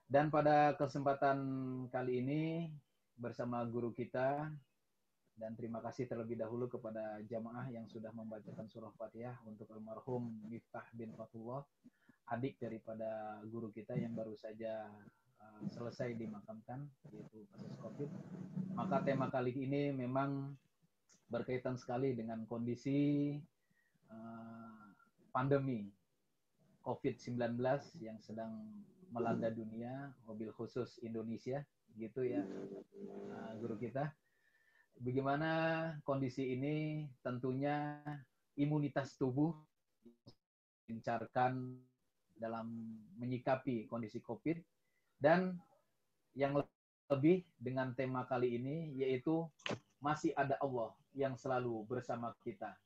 Dan pada kesempatan kali ini bersama guru kita, dan terima kasih terlebih dahulu kepada jamaah yang sudah membacakan surah Fatihah untuk almarhum Miftah bin Fatullah, adik daripada guru kita yang baru saja selesai dimakamkan, yaitu kasus COVID. Maka tema kali ini memang berkaitan sekali dengan kondisi pandemi COVID-19 yang sedang melanda dunia, mobil khusus Indonesia, gitu ya guru kita. Bagaimana kondisi ini? Tentunya imunitas tubuh digencarkan dalam menyikapi kondisi COVID, dan yang lebih dengan tema kali ini yaitu masih ada Allah yang selalu bersama kita.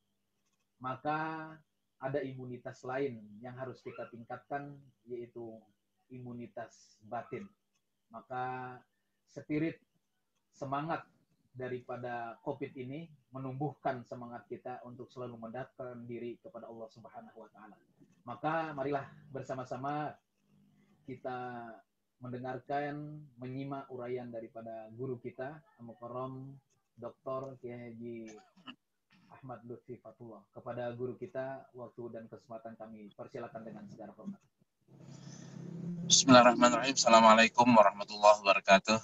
Maka ada imunitas lain yang harus kita tingkatkan, yaitu imunitas batin. Maka spirit, semangat daripada COVID ini menumbuhkan semangat kita untuk selalu mendekatkan diri kepada Allah Subhanahu wa taala. Maka marilah bersama-sama kita mendengarkan, menyimak uraian daripada guru kita, Al-Mukarram Dr. Kiai Haji Ahmad Lutfi Fatullah. Kepada guru kita, waktu dan kesempatan kami persilakan dengan segala hormat. Bismillahirrahmanirrahim. Assalamualaikum warahmatullahi wabarakatuh.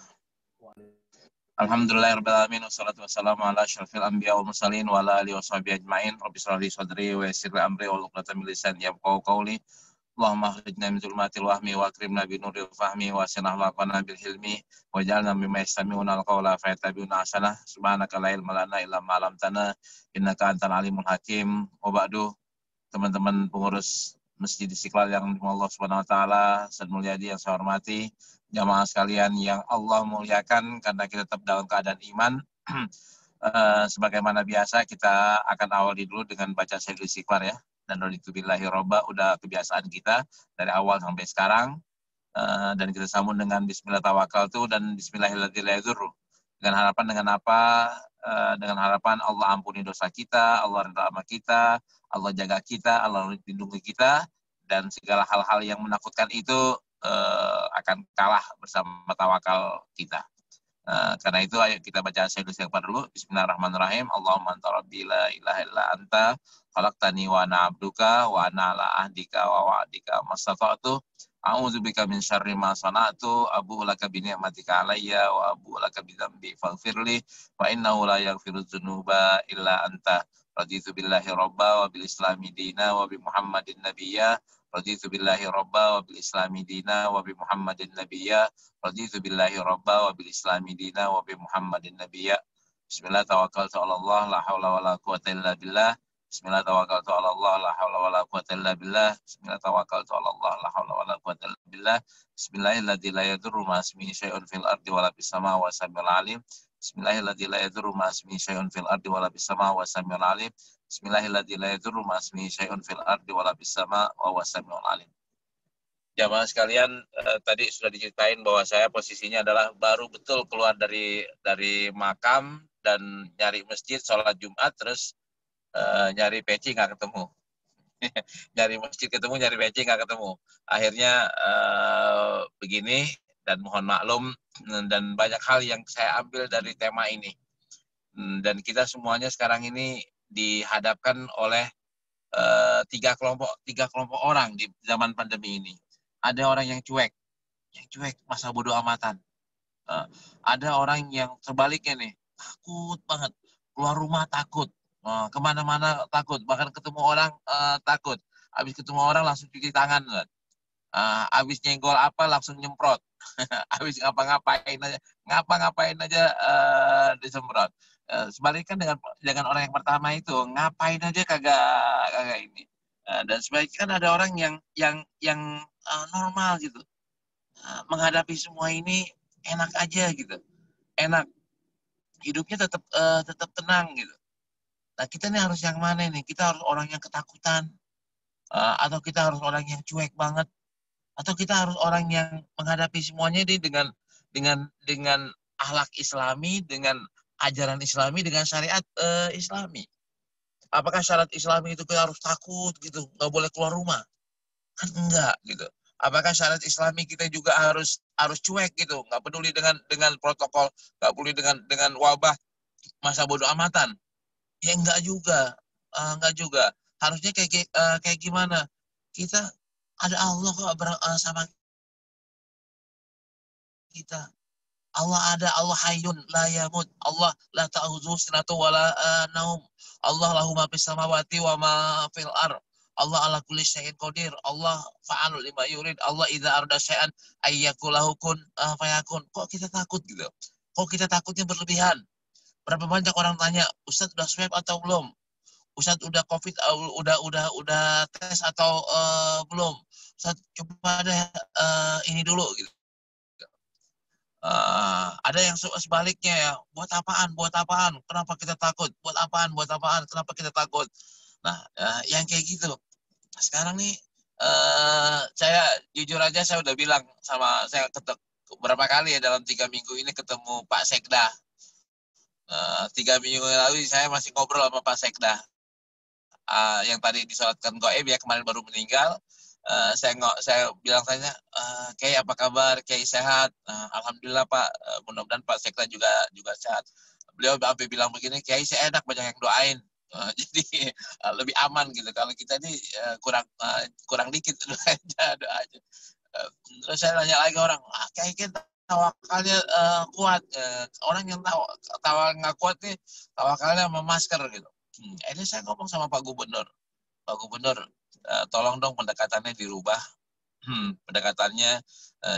Alhamdulillahirrahmanirrahim. Wassalatu wassalamu ala asyrafil anbiya wal mursalin wa ala alihi washabihi ajma'in. Rabbi shrah li sadri wa yassir li amri wahlul 'uqdatam min lisani yafqahu qawli. Allahumma akhrijna min dhulumatil wahmi wa akrimna bi nuril fahmi wa aslih lana bil hilmi waj'alna mimman yastami'una al-qawla fayattabi'una ahsanah. Subhanaka la ilma lana illa ma 'allamtana innaka antal alimul hakim. Wa ba'du, teman-teman pengurus Masjid Istiqlal yang Allah Subhanahu wa taala dan mulyadi yang saya hormati, jamaah sekalian yang Allah muliakan, karena kita tetap dalam keadaan iman. Sebagaimana biasa kita akan awali dulu dengan baca Sayyidul Istighfar ya. Dan raditu billahi robba, udah kebiasaan kita dari awal sampai sekarang. Dan kita sambung dengan bismillah tawakkaltu dan bismillahirrahmanirrahim. Dengan harapan Allah ampuni dosa kita, Allah ridha sama kita, Allah jaga kita, Allah lindungi kita, dan segala hal-hal yang menakutkan itu akan kalah bersama tawakal kita. Karena itu ayo kita baca Sayyidul Istighfar dulu. Bismillahirrahmanirrahim. Allahumma anta rabbi la ilaha illa anta khalaqtani wa ana abduka wa ana ala ahdika wa wa'dika mastata'tu. A'udzubika min syarri ma sana'tu, abu'u laka bi ni'matika alayya wa abu'u laka bi dzambi faghfirli wa innahu la yaghfiru dzunuba illa anta. Raditu billahi robba wa bil islami dina wa bi Muhammadin nabiyya. Raditu billahi robba wa bil islami dina wa bi Muhammadin nabiyya. Raditu billahi robba wa bil islami dina wa bi Muhammadin nabiyya. Bismillah tawakkaltu 'ala Allah la haula wala quwwata illa billah. Bismillah tawakkaltu 'ala Allah la haula wala quwwata illa billah. Bismillah tawakkaltu 'ala Allah la haula wala quwwata illa billah. Bismillahilladzi la yadurru ma ismihi syai'un fil ardi wala fis samaa'i wa samiul 'alim. Bismillahilladzi la yadurru ma ismihi syai'un fil ardi wala fis samaa'i wa samiul 'alim. Bismillahilladzi la yadurru ma ismihi syai'un fil ardi wala fis samaa'i wa samiul 'alim. Jamaah sekalian, tadi sudah diceritain bahwa saya posisinya adalah baru betul keluar dari makam dan nyari masjid, sholat Jumat, terus nyari peci nggak ketemu. Nyari masjid ketemu, nyari peci nggak ketemu. Akhirnya begini, dan mohon maklum, dan banyak hal yang saya ambil dari tema ini. Dan kita semuanya sekarang ini dihadapkan oleh tiga kelompok orang di zaman pandemi ini. Ada orang yang cuek masa bodoh amatan. Ada orang yang sebaliknya nih, takut banget, keluar rumah takut, kemana-mana takut, bahkan ketemu orang takut. Habis ketemu orang langsung cuci tangan, habis nyenggol apa langsung nyemprot, habis ngapa-ngapain aja disemprot. Sebaliknya dengan orang yang pertama itu, ngapain aja kagak ini. Dan sebaliknya kan ada orang yang normal gitu, menghadapi semua ini enak aja gitu, enak, hidupnya tetap tenang gitu. Nah kita ini harus yang mana nih? Kita harus orang yang ketakutan, atau kita harus orang yang cuek banget, atau kita harus orang yang menghadapi semuanya ini dengan akhlak Islami, dengan ajaran Islami, dengan syariat Islami. Apakah syarat Islami itu kita harus takut gitu, nggak boleh keluar rumah? Kan enggak gitu. Apakah syariat Islami kita juga harus cuek gitu, nggak peduli dengan protokol, nggak peduli dengan wabah, masa bodoh amatan? Ya enggak juga, enggak juga. Harusnya kayak gimana? Kita ada Allah kok sama kita. Allah ada, Allah hayyun la yamut. Allah la ta'khudhuhu sinatun wa la naum. Allah lahu ma fis samawati wa ma fil ard. Allah ala kulli syai'in qadir. Allah fa'alul lima yurid. Allah idza arada syai'an ayyakul lahu kun fayakun. Kok kita takut gitu? Kok kita takutnya berlebihan? Berapa banyak orang tanya, Ustaz udah swab atau belum? Ustaz udah COVID, udah tes atau belum? Ustaz coba deh ini dulu gitu. Ada yang sebaliknya ya, buat apaan, kenapa kita takut, buat apaan, kenapa kita takut. Nah, yang kayak gitu. Sekarang nih, saya jujur aja saya udah bilang sama, saya berapa kali ya dalam 3 minggu ini ketemu Pak Sekda. 3 minggu lalu saya masih ngobrol sama Pak Sekda. Yang tadi disolatkan goib ya, kemarin baru meninggal. Saya bilang tanya, Kiai apa kabar? Kiai sehat? Alhamdulillah Pak. Mudah-mudahan Pak Sekda juga sehat. Beliau sampai bilang begini, Kiai saya enak, banyak yang doain. Jadi lebih aman gitu. Kalau kita ini kurang dikit doanya. Terus saya tanya lagi orang, Kiai kan tawakalnya kuat. Orang yang tawakal nggak kuat nih, tawakalnya sama masker gitu. Ini saya ngomong sama Pak Gubernur. Pak Gubernur, tolong dong pendekatannya dirubah. Pendekatannya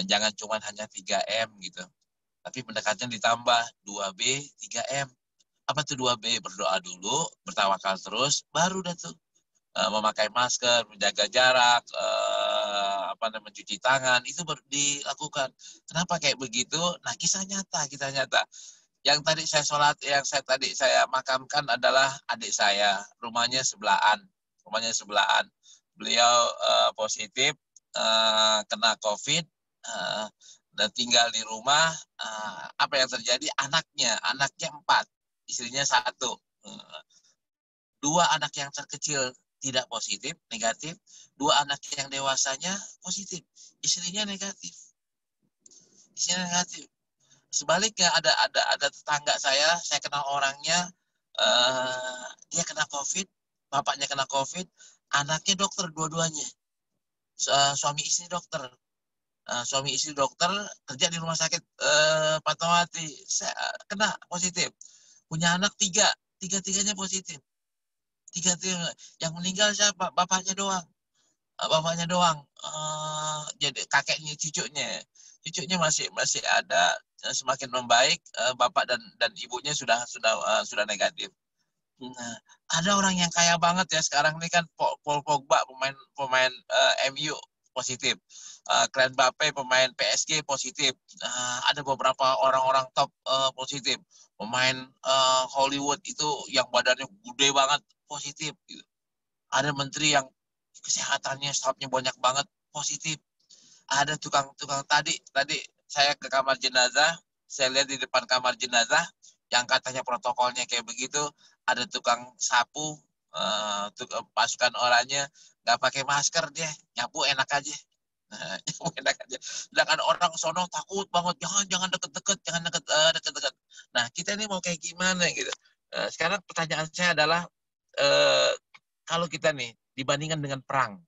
jangan cuma hanya 3M gitu. Tapi pendekatannya ditambah 2B, 3M. Apa tuh 2B? Berdoa dulu, bertawakal terus, baru dah tuh. Memakai masker, menjaga jarak, mencuci tangan, itu baru dilakukan. Kenapa kayak begitu? Nah, kisah nyata. Yang tadi saya sholat, tadi saya makamkan adalah adik saya, rumahnya sebelahan. Beliau positif, kena COVID, dan tinggal di rumah. Apa yang terjadi? Anaknya 4, istrinya 1. 2 anak yang terkecil tidak positif, negatif. 2 anak yang dewasanya positif, istrinya negatif. Sebaliknya ada tetangga saya kenal orangnya, dia kena COVID, bapaknya kena COVID, anaknya dokter dua-duanya, suami istri dokter, kerja di rumah sakit Fatmawati, kena positif, punya anak 3, tiga-tiganya positif, yang meninggal siapa? Bapaknya doang. Jadi kakeknya, cucunya masih ada, semakin membaik. Bapak dan ibunya sudah negatif. Nah, ada orang yang kaya banget ya sekarang ini kan, Paul Pogba pemain MU positif, Kylian Mbappe pemain PSG positif, ada beberapa orang-orang top positif, pemain Hollywood itu yang badannya gede banget positif gitu. Ada menteri yang kesehatannya, stafnya banyak banget positif. Ada tukang tadi saya ke kamar jenazah, saya lihat di depan kamar jenazah yang katanya protokolnya kayak begitu, ada tukang sapu, pasukan orangnya nggak pakai masker, dia nyapu enak aja. Sedangkan orang sono takut banget, jangan deket-deket. Nah, kita ini mau kayak gimana gitu. Sekarang pertanyaan saya adalah, kalau kita nih dibandingkan dengan perang,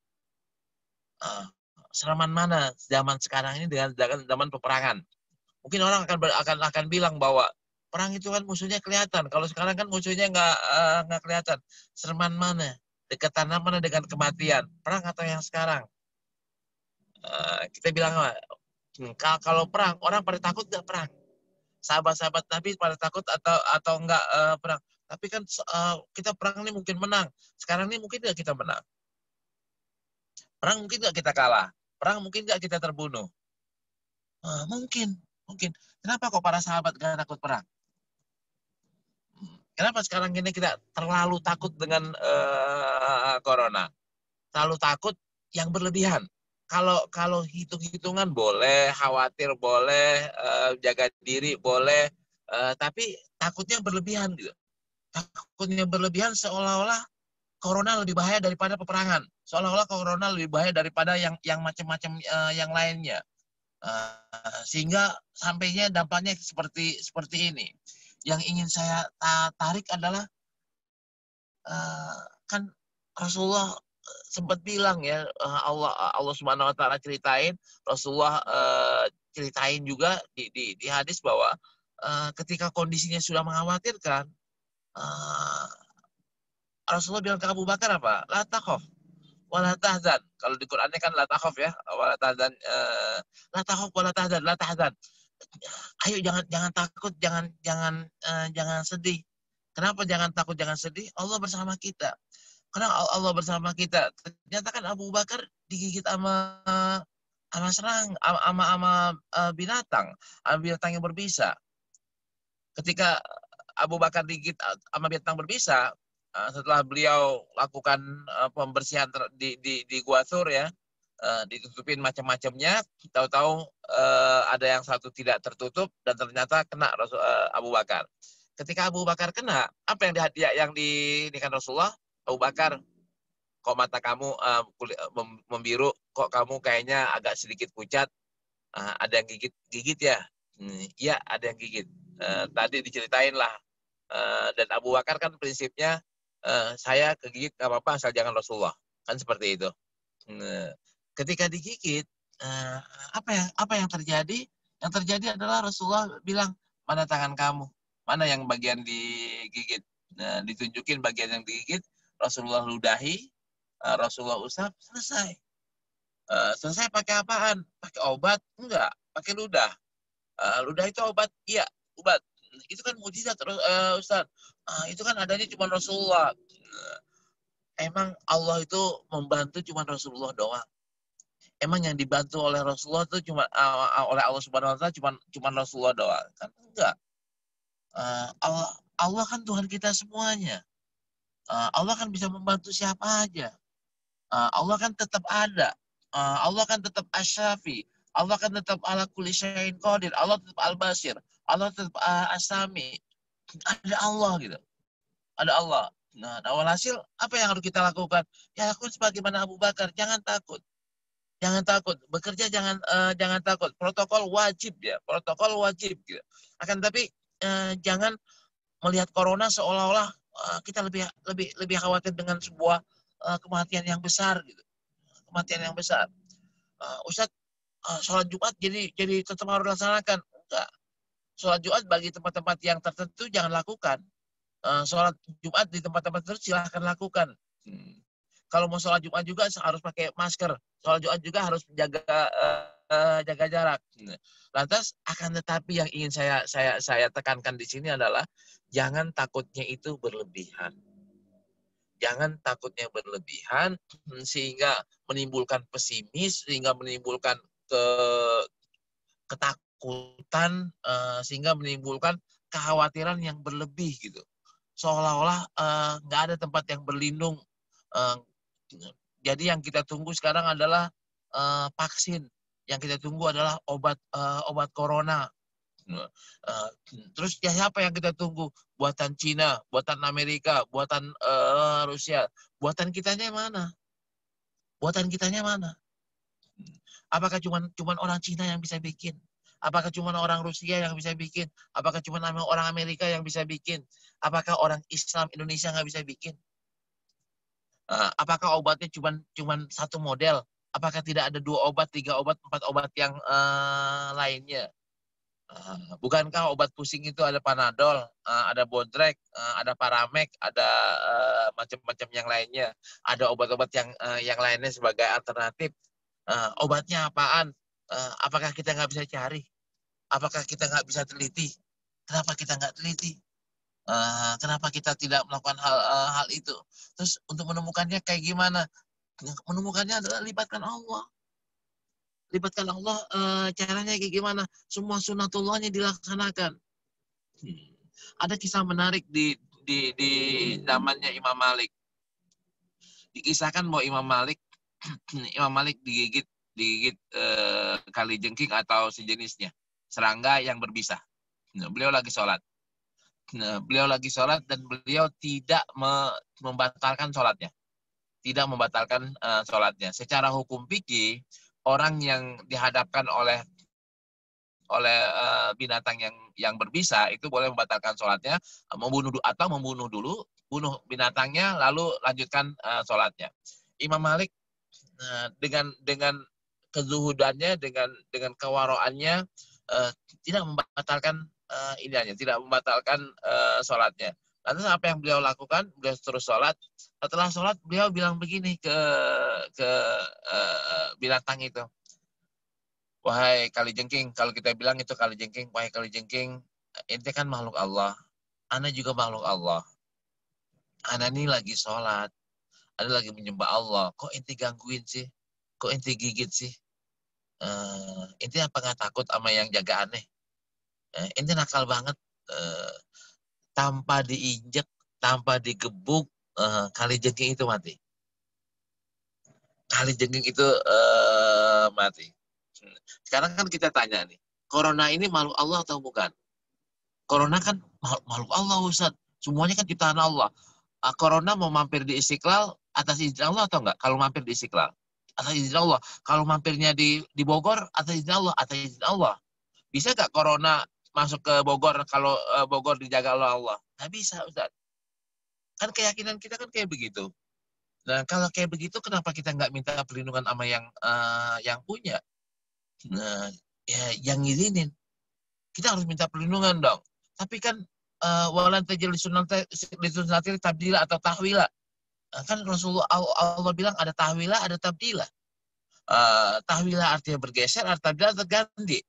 seraman mana zaman sekarang ini dengan zaman peperangan? Mungkin orang akan bilang bahwa perang itu kan musuhnya kelihatan. Kalau sekarang kan musuhnya nggak kelihatan. Seraman mana? Dekatan mana dengan kematian? Perang atau yang sekarang? Kita bilang, kalau perang, orang pada takut nggak perang? Sahabat-sahabat Nabi pada takut atau nggak perang? Tapi kan kita perang ini mungkin menang. Sekarang ini mungkin nggak kita menang. Perang mungkin nggak kita kalah. Perang mungkin nggak kita terbunuh. Mungkin. Kenapa kok para sahabat gak takut perang? Kenapa sekarang ini kita terlalu takut dengan corona? Terlalu takut yang berlebihan. Kalau hitung-hitungan boleh, khawatir boleh, jaga diri boleh, tapi takutnya berlebihan gitu. Takutnya berlebihan seolah-olah corona lebih bahaya daripada peperangan. Seolah-olah corona lebih bahaya daripada yang macam-macam yang lainnya. Sehingga sampainya dampaknya seperti ini. Yang ingin saya tarik adalah kan Rasulullah sempat bilang ya, Allah Subhanahu wa taala ceritain, Rasulullah ceritain juga di hadis bahwa ketika kondisinya sudah mengkhawatirkan, Rasulullah bilang ke Abu Bakar apa? La takhaf wala tahzan. Kalau di Qur'annya kan la takhaf ya, wala tahzan, la takhaf wala tahzan, la tahzan. Ayo jangan takut, jangan sedih. Kenapa jangan takut, jangan sedih? Allah bersama kita. Karena Allah bersama kita. Ternyata kan Abu Bakar digigit sama binatang yang berbisa. Ketika Abu Bakar digigit sama binatang berbisa, setelah beliau lakukan pembersihan di Gua Thur ya, ditutupin macam-macamnya, tahu-tahu ada yang satu tidak tertutup dan ternyata kena Abu Bakar. Ketika Abu Bakar kena, apa yang dinikan Rasulullah? Abu Bakar, kok mata kamu membiru, kok kamu kayaknya agak sedikit pucat, ada yang gigit ya? Iya, ada yang gigit. Tadi diceritain lah. Dan Abu Bakar kan prinsipnya, saya kegigit gak apa-apa asal jangan Rasulullah. Kan seperti itu. Ketika digigit, apa yang terjadi? Yang terjadi adalah Rasulullah bilang, mana tangan kamu? Mana yang bagian digigit? Ditunjukin bagian yang digigit, Rasulullah ludahi, Rasulullah usap, selesai. Selesai pakai apaan? Pakai obat? Enggak, pakai ludah. Ludah itu obat? Iya, obat. Itu kan mujizat, Ustaz. Itu kan adanya cuma Rasulullah. Emang Allah itu membantu cuma Rasulullah doang? Emang yang dibantu oleh Rasulullah itu cuma oleh Allah Subhanahu wa taala cuma Rasulullah doang? Kan enggak. Allah kan Tuhan kita semuanya. Allah kan bisa membantu siapa aja. Allah kan tetap ada. Allah kan tetap Asy-Syafi. Allah kan tetap ala kulli syai'in qadir. Allah tetap Al-Basir. Allah tetap As-Sami. Ada Allah gitu. Ada Allah. Nah, walhasil apa yang harus kita lakukan? Ya lakukan sebagaimana Abu Bakar. Jangan takut. Jangan takut. Bekerja jangan takut. Protokol wajib ya. Protokol wajib gitu. Akan tapi jangan melihat corona seolah-olah kita lebih khawatir dengan sebuah kematian yang besar gitu. Kematian yang besar. Ustaz, sholat Jumat jadi tetap harus dilaksanakan. Enggak. Sholat Jumat bagi tempat-tempat yang tertentu jangan lakukan. Sholat Jumat di tempat-tempat tertentu silahkan lakukan. Kalau mau sholat Jumat juga harus pakai masker. Sholat Jumat juga harus jaga jarak. Lantas akan tetapi yang ingin saya tekankan di sini adalah jangan takutnya itu berlebihan. Jangan takutnya berlebihan sehingga menimbulkan pesimis, sehingga menimbulkan ketakutan, sehingga menimbulkan kekhawatiran yang berlebih gitu. Seolah-olah nggak ada tempat yang berlindung. Jadi yang kita tunggu sekarang adalah vaksin. Yang kita tunggu adalah obat corona. Terus ya siapa yang kita tunggu? Buatan Cina, buatan Amerika, buatan Rusia. Buatan kitanya mana? Buatan kitanya mana? Apakah cuma orang Cina yang bisa bikin? Apakah cuma orang Rusia yang bisa bikin? Apakah cuma orang Amerika yang bisa bikin? Apakah orang Islam Indonesia nggak bisa bikin? Apakah obatnya cuma satu model? Apakah tidak ada 2 obat, 3 obat, 4 obat yang lainnya? Bukankah obat pusing itu ada Panadol, ada Bodrek, ada Paramek, ada macam-macam yang lainnya. Ada obat-obat yang lainnya sebagai alternatif. Obatnya apaan? Apakah kita nggak bisa cari? Apakah kita nggak bisa teliti? Kenapa kita nggak teliti? Kenapa kita tidak melakukan hal itu? Terus untuk menemukannya kayak gimana? Menemukannya adalah libatkan Allah. Libatkan Allah, caranya kayak gimana? Semua sunatullahnya dilaksanakan. Ada kisah menarik di zamannya Imam Malik. Dikisahkan bahwa Imam Malik digigit kalijengking atau sejenisnya, serangga yang berbisa. Beliau lagi sholat. Beliau lagi sholat dan beliau tidak membatalkan sholatnya. Tidak membatalkan sholatnya. Secara hukum fikih, orang yang dihadapkan oleh binatang yang berbisa itu boleh membatalkan sholatnya, membunuh dulu, bunuh binatangnya lalu lanjutkan sholatnya. Imam Malik dengan kezuhudannya, dengan kewaroannya, tidak membatalkan tidak membatalkan sholatnya. Lantas apa yang beliau lakukan? Beliau terus sholat. Setelah sholat beliau bilang begini ke binatang itu, wahai kalijengking, kalau kita bilang itu kalijengking, wahai kalijengking, ente kan makhluk Allah, ana juga makhluk Allah. Ana ini lagi sholat, ana lagi menyembah Allah. Kok ente gangguin sih? Kok ente gigit sih? Ente apa nggak takut sama yang jaga aneh? Ente nakal banget. Tanpa diinjek, tanpa digebuk, kalijengking itu mati. Kalijengking itu mati. Sekarang kan kita tanya nih, corona ini makhluk Allah atau bukan? Corona kan makhluk Allah, Ustaz. Semuanya kan ciptaan Allah. Corona mau mampir di Istiqlal atas izin Allah atau enggak? Kalau mampir di Istiqlal atas izin Allah. Kalau mampirnya di Bogor atas izin Allah, atas izin Allah. Bisa nggak corona masuk ke Bogor kalau Bogor dijaga oleh Allah? Nggak bisa, Ustaz. Kan keyakinan kita kan kayak begitu. Nah, kalau kayak begitu, kenapa kita nggak minta perlindungan sama yang punya? Nah, ya, yang ngizinin. Kita harus minta perlindungan dong. Tapi kan walan tajil disunatil tabdila atau tahwila. Kan Rasulullah Allah bilang ada tahwila, ada tabdila. Tahwila artinya bergeser, tabdila terganti.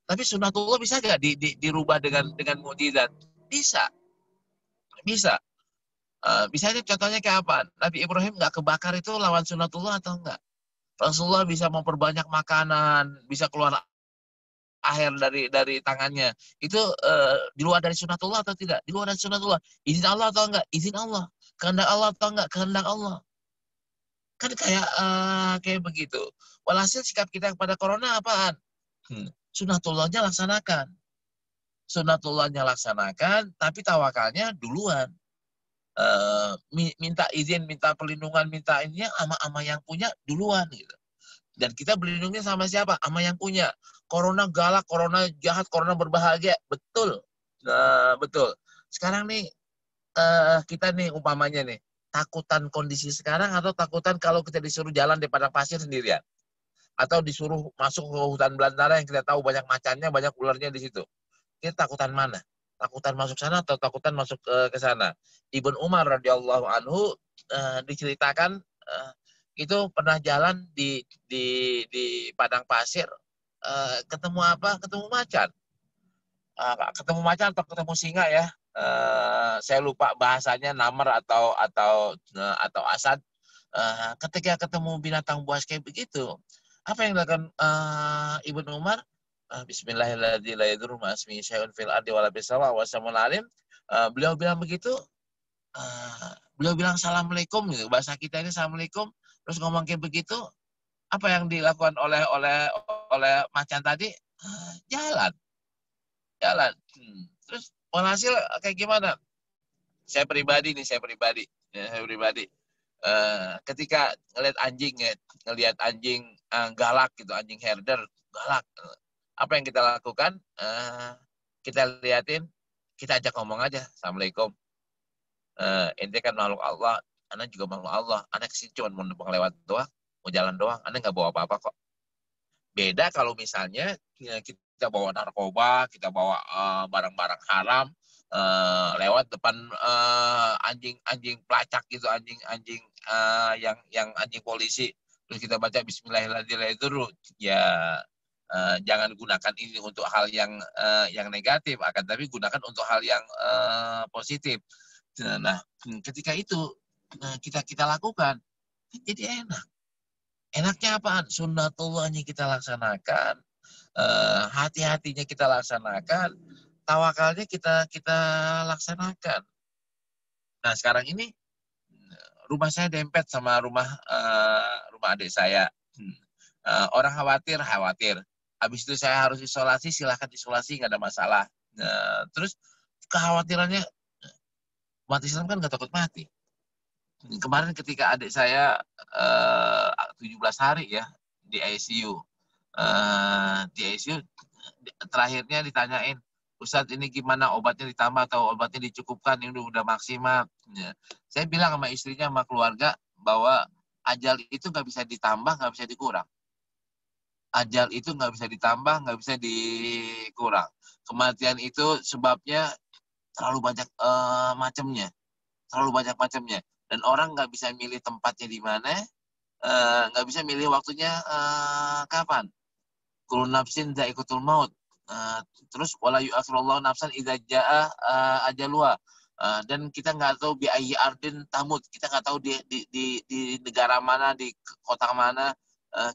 Tapi sunatullah bisa nggak dirubah dengan mukjizat? Bisa. Misalnya contohnya kayak apa? Nabi Ibrahim nggak kebakar itu lawan sunatullah atau enggak? Rasulullah bisa memperbanyak makanan, bisa keluar air dari tangannya. Itu di luar dari sunatullah atau tidak? Di luar dari sunatullah. Izin Allah atau enggak? Izin Allah. Kehendak Allah atau enggak? Kehendak Allah. Kan kayak begitu. Walhasil sikap kita kepada corona apaan? Sunatullahnya laksanakan. Sunatullahnya laksanakan, tapi tawakalnya duluan. Minta izin, minta perlindungan, minta ininya ama yang punya duluan gitu. Dan kita berlindungnya sama siapa? Sama yang punya. Corona galak, corona jahat, corona berbahaya. Betul. Betul. Sekarang nih kita nih umpamanya nih, takutan kondisi sekarang atau takutan kalau kita disuruh jalan di padang pasir sendirian? Atau disuruh masuk ke hutan belantara yang kita tahu banyak macannya, banyak ularnya di situ. Kita takutan mana? Takutan masuk sana atau takutan masuk ke sana? Ibnu Umar radhiyallahu anhu diceritakan itu pernah jalan di padang pasir, ketemu apa? Ketemu macan. Ketemu macan atau ketemu singa ya? Saya lupa bahasanya, namar atau asad. Ketika ketemu binatang buas kayak begitu, apa yang dilakukan Ibnu Umar? Beliau bilang begitu, beliau bilang assalamualaikum gitu. Bahasa kita ini assalamualaikum, terus ngomong kayak begitu. Apa yang dilakukan oleh macan tadi? Jalan. Terus hasil kayak gimana? Saya pribadi. Ketika ngelihat anjing galak gitu, anjing herder galak, apa yang kita lakukan? Kita liatin, kita ajak ngomong aja, assalamualaikum. Ente kan makhluk Allah, anak juga makhluk Allah. Anak kesini cuma mau numpang lewat doang, mau jalan doang. Anak nggak bawa apa-apa kok. Beda kalau misalnya kita bawa narkoba, kita bawa barang-barang haram, lewat depan anjing pelacak gitu, anjing yang anjing polisi, terus kita baca Bismillahirrahmanirrahim, ya jangan gunakan ini untuk hal yang negatif, akan tapi gunakan untuk hal yang positif. Nah, ketika itu kita lakukan, jadi enak. Enaknya apaan? Sunnatullahnya kita laksanakan, hati-hatinya kita laksanakan, tawakalnya kita laksanakan. Nah, sekarang ini rumah saya dempet sama rumah adik saya. Orang khawatir. Habis itu saya harus isolasi, silahkan isolasi, nggak ada masalah. Terus kekhawatirannya, umat Islam kan nggak takut mati. Kemarin ketika adik saya 17 hari ya di ICU. Di ICU terakhirnya ditanyain, Ustadz ini gimana, obatnya ditambah atau obatnya dicukupkan, ini udah maksimal. Ya. Saya bilang sama istrinya, sama keluarga, bahwa ajal itu nggak bisa ditambah, nggak bisa dikurang. Ajal itu nggak bisa ditambah, nggak bisa dikurang. Kematian itu sebabnya terlalu banyak macamnya. Terlalu banyak macamnya. Dan orang nggak bisa milih tempatnya di mana, nggak bisa milih waktunya kapan. Kullu nafsin dha'iqatul maut. Terus wala yu'akhirullahu nafsan idza jaa ajaluha. Dan kita nggak tahu bi ayyi ardin tamut. Kita nggak tahu di negara mana, di kota mana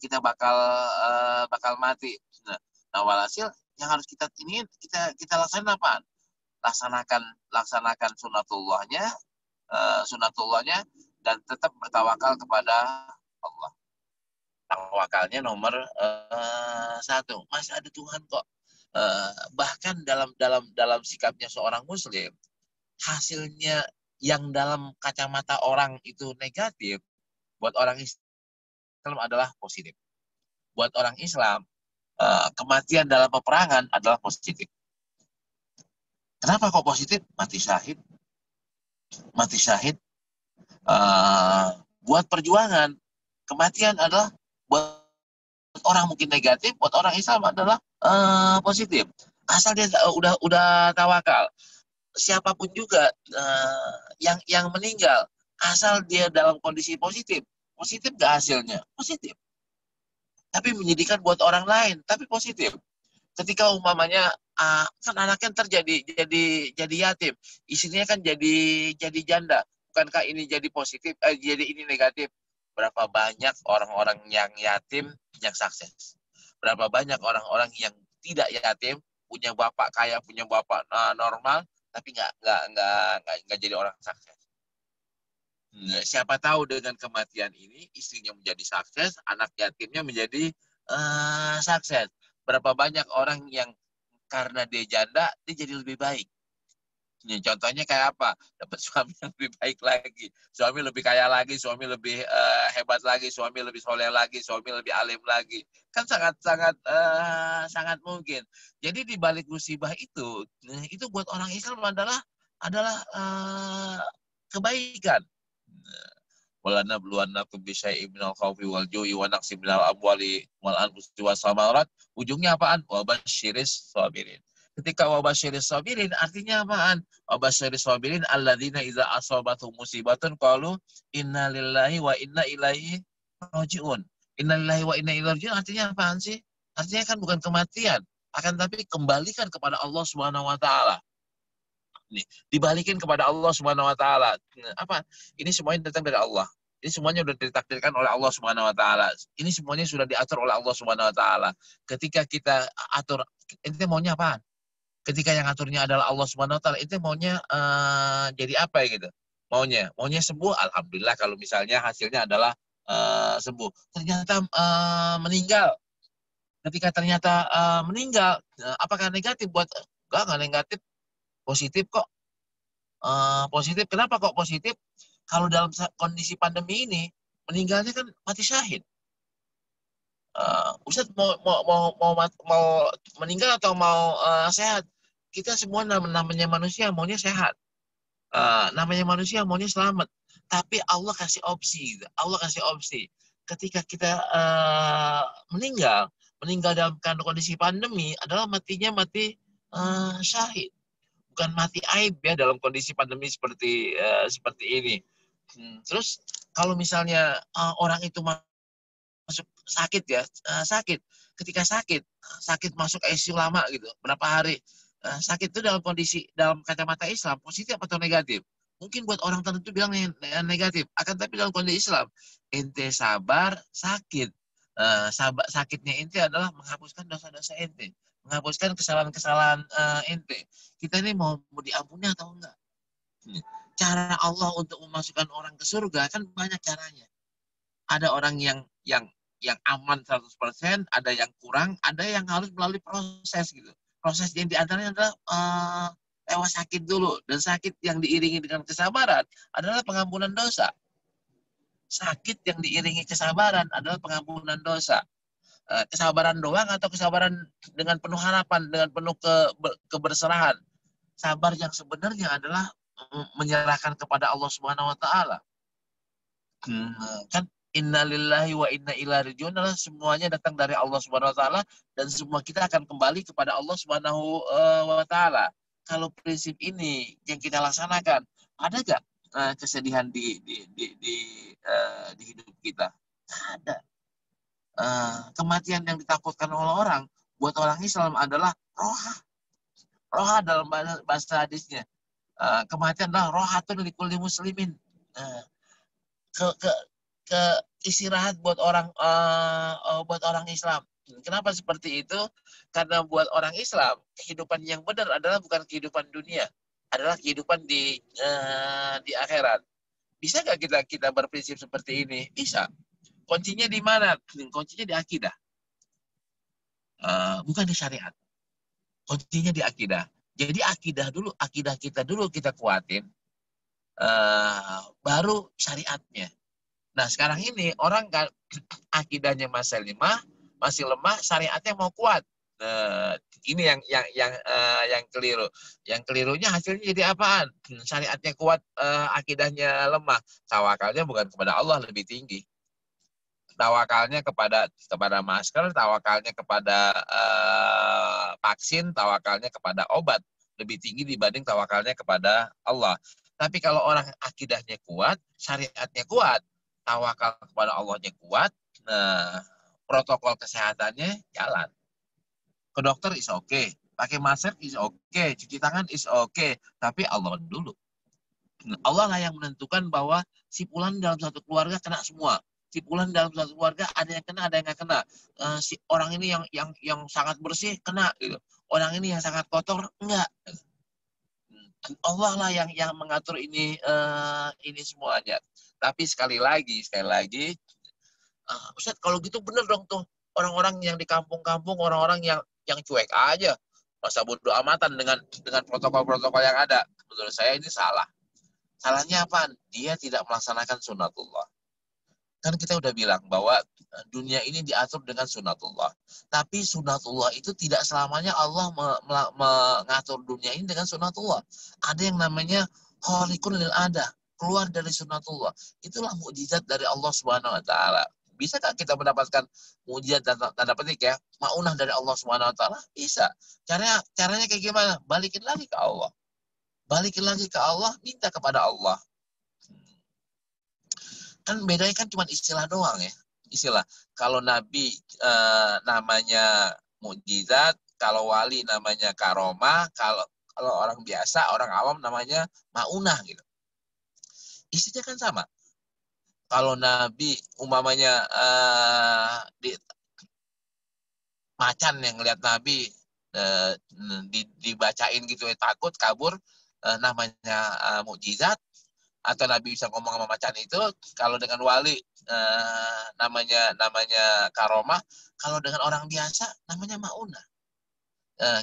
kita bakal mati. Nah, walhasil yang harus kita laksanakan apa? Laksanakan sunatullahnya dan tetap bertawakal kepada Allah. Tawakalnya nomor 1. Masih ada Tuhan kok. Bahkan dalam sikapnya seorang Muslim, hasilnya yang dalam kacamata orang itu negatif, buat orang Islam adalah positif. Buat orang Islam, kematian dalam peperangan adalah positif. Kenapa kok positif? Mati syahid. Buat perjuangan, kematian adalah buat orang mungkin negatif, buat orang Islam adalah positif. Asal dia udah tawakal. Siapapun juga yang meninggal, asal dia dalam kondisi positif gak hasilnya? Positif. Tapi menyedihkan buat orang lain, tapi positif. Ketika umpamanya kan anaknya jadi yatim, istrinya kan jadi janda. Bukankah ini jadi positif? Jadi ini negatif. Berapa banyak orang-orang yang yatim yang sukses? Berapa banyak orang-orang yang tidak yatim, punya bapak kaya, punya bapak normal, tapi nggak jadi orang sukses. Siapa tahu dengan kematian ini istrinya menjadi sukses, anak yatimnya menjadi sukses. Berapa banyak orang yang karena dia janda, dia jadi lebih baik. Contohnya kayak apa? Dapat suami yang lebih baik lagi, suami lebih kaya lagi, suami lebih hebat lagi, suami lebih soleh lagi, suami lebih alim lagi. Kan sangat mungkin. Jadi di balik musibah itu buat orang Islam adalah kebaikan. Walanabluwannakum bisyai'in minal khaufi wal ju'i wa naqsin minal amwali wal anfusi was samarat. Ujungnya apaan? Wabasyiris sabirin. Ketika wabasyiris sabirin artinya apaan? Wabasyiris sabirin alladzina idza asabatuhum musibatun qalu inna lillahi wa inna ilaihi raji'un. Inna lillahi wa inna ilaihi raji'un artinya apaan sih? Artinya kan bukan kematian, akan tapi kembalikan kepada Allah Subhanahu wa taala. Nih, dibalikin kepada Allah Subhanahu wa taala. Apa? Ini semuanya datang dari Allah. Ini semuanya sudah ditakdirkan oleh Allah Subhanahu wa taala. Ini semuanya sudah diatur oleh Allah Subhanahu wa taala. Ketika kita atur, ente maunya apa? Ketika yang aturnya adalah Allah Subhanahu wa taala, ente maunya jadi apa gitu? Maunya sembuh, alhamdulillah kalau misalnya hasilnya adalah sembuh. Ternyata meninggal. Ketika ternyata meninggal, apakah negatif buat enggak negatif? Positif kok. Positif. Kenapa kok positif? Kalau dalam kondisi pandemi ini, meninggalnya kan mati syahid. Ustadz mau meninggal atau mau sehat? Kita semua namanya manusia maunya sehat. Namanya manusia maunya selamat. Tapi Allah kasih opsi. Allah kasih opsi. Ketika kita meninggal dalam kondisi pandemi adalah matinya mati syahid. Bukan mati aib ya dalam kondisi pandemi seperti ini. Terus kalau misalnya orang itu masuk sakit ya, ketika sakit masuk ICU lama gitu, berapa hari, sakit itu dalam kacamata Islam positif atau negatif? Mungkin buat orang tertentu bilang negatif, akan tapi dalam kondisi Islam, ente sabar sakit, sakitnya ente adalah menghapuskan dosa-dosa ente, menghapuskan kesalahan-kesalahan ente. Kita ini mau diampuni atau enggak? Cara Allah untuk memasukkan orang ke surga kan banyak caranya. Ada orang yang aman 100%, ada yang kurang, ada yang harus melalui proses gitu. Proses yang diantaranya adalah lewat sakit dulu, dan sakit yang diiringi dengan kesabaran adalah pengampunan dosa. Sakit yang diiringi kesabaran adalah pengampunan dosa. Kesabaran doang atau kesabaran dengan penuh harapan, dengan penuh keberserahan. Sabar yang sebenarnya adalah menyerahkan kepada Allah Subhanahu wa taala. Kan innalillahi wa inna ilaihi raji'un adalah semuanya datang dari Allah Subhanahu wa taala dan semua kita akan kembali kepada Allah Subhanahu wa taala. Kalau prinsip ini yang kita laksanakan, ada gak kesedihan di hidup kita? Ada. Kematian yang ditakutkan oleh orang buat orang Islam adalah roha. Roha dalam bahasa hadisnya. Kematian adalah rohatun likulli muslimin. Ke istirahat buat orang Islam. Kenapa seperti itu? Karena buat orang Islam kehidupan yang benar adalah bukan kehidupan dunia, adalah kehidupan di akhirat. Bisa nggak kita berprinsip seperti ini? Bisa. Kuncinya di mana? Kuncinya di akidah, bukan di syariat. Kuncinya di akidah. Jadi akidah kita dulu kita kuatin, baru syariatnya. Nah sekarang ini orang kan akidahnya masih lemah, syariatnya mau kuat. Ini yang keliru. Yang kelirunya hasilnya jadi apaan? Syariatnya kuat, akidahnya lemah. Tawakalnya bukan kepada Allah lebih tinggi. Tawakalnya kepada masker, tawakalnya kepada vaksin, tawakalnya kepada obat lebih tinggi dibanding tawakalnya kepada Allah. Tapi kalau orang akidahnya kuat, syariatnya kuat, tawakal kepada Allahnya kuat, nah protokol kesehatannya jalan. Ke dokter is okay, pakai masker is okay, cuci tangan is okay, tapi Allah dulu. Allah lah yang menentukan bahwa si fulan dalam satu keluarga kena semua. Si fulan dalam satu keluarga ada yang kena, ada yang nggak kena. Si orang ini yang sangat bersih kena gitu. Orang ini yang sangat kotor enggak. Allah lah yang mengatur ini semuanya. Tapi sekali lagi, Ustaz kalau gitu bener dong tuh orang-orang yang di kampung-kampung, orang-orang yang cuek aja, masa bodo amatan dengan protokol-protokol yang ada. Menurut saya ini salah. Salahnya apa? Dia tidak melaksanakan sunatullah. Kan kita udah bilang bahwa dunia ini diatur dengan sunatullah. Tapi sunatullah itu tidak selamanya Allah mengatur dunia ini dengan sunatullah. Ada yang namanya khaliqun lil ada, keluar dari sunatullah. Itulah mukjizat dari Allah Subhanahu wa taala. Bisakah kita mendapatkan mukjizat tanda petik ya, maunah dari Allah Subhanahu wa taala? Bisa. Caranya kayak gimana? Balikin lagi ke Allah. Balikin lagi ke Allah, minta kepada Allah. Kan bedanya kan cuma istilah doang ya. Istilah. Kalau Nabi namanya mukjizat, kalau wali namanya karomah, kalau orang biasa, orang awam namanya maunah gitu. Isinya kan sama. Kalau Nabi umpamanya macan yang ngelihat Nabi dibacain gitu ya, takut kabur, namanya mukjizat. Atau Nabi bisa ngomong sama macan itu. Kalau dengan wali namanya karomah. Kalau dengan orang biasa namanya maunah.